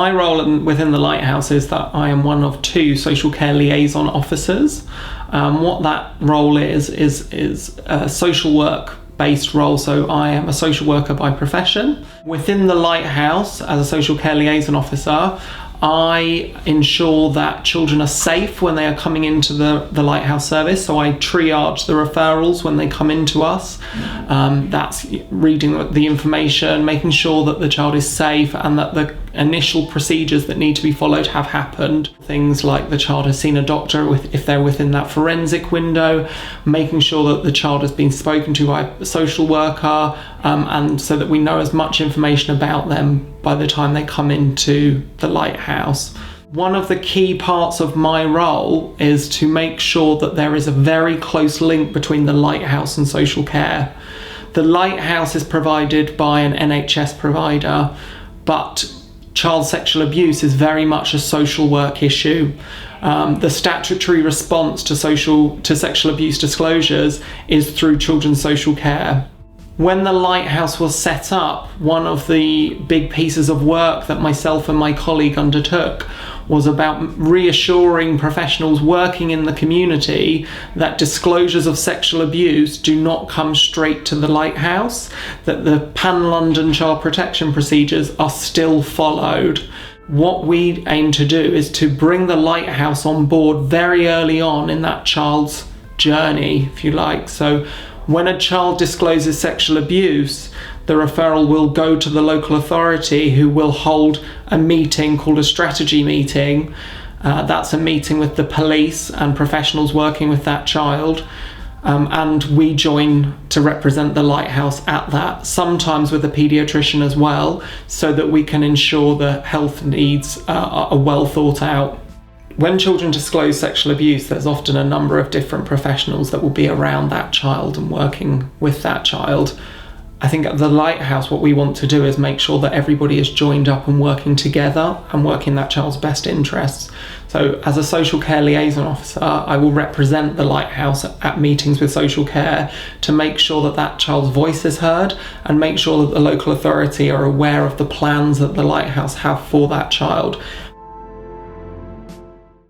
My role within the Lighthouse is that I am one of 2 Social Care Liaison Officers. What that role is a social work based role, so I am a social worker by profession. Within the Lighthouse, as a Social Care Liaison Officer, I ensure that children are safe when they are coming into the Lighthouse service, so I triage the referrals when they come into us. That's reading the information, making sure that the child is safe and that the initial procedures that need to be followed have happened. Things like the child has seen a doctor if they're within that forensic window, making sure that the child has been spoken to by a social worker, and so that we know as much information about them by the time they come into the Lighthouse. One of the key parts of my role is to make sure that there is a very close link between the Lighthouse and social care. The Lighthouse is provided by an NHS provider, but child sexual abuse is very much a social work issue. The statutory response to sexual abuse disclosures is through children's social care. When the Lighthouse was set up, one of the big pieces of work that myself and my colleague undertook was about reassuring professionals working in the community that disclosures of sexual abuse do not come straight to the Lighthouse, that the Pan-London child protection procedures are still followed. What we aim to do is to bring the Lighthouse on board very early on in that child's journey, if you like. So when a child discloses sexual abuse, the referral will go to the local authority, who will hold a meeting called a strategy meeting. That's a meeting with the police and professionals working with that child. And we join to represent the Lighthouse at that, sometimes with a paediatrician as well, so that we can ensure the health needs are well thought out. When children disclose sexual abuse, there's often a number of different professionals that will be around that child and working with that child. I think at the Lighthouse, what we want to do is make sure that everybody is joined up and working together and working in that child's best interests. So as a social care liaison officer, I will represent the Lighthouse at meetings with social care to make sure that that child's voice is heard and make sure that the local authority are aware of the plans that the Lighthouse have for that child.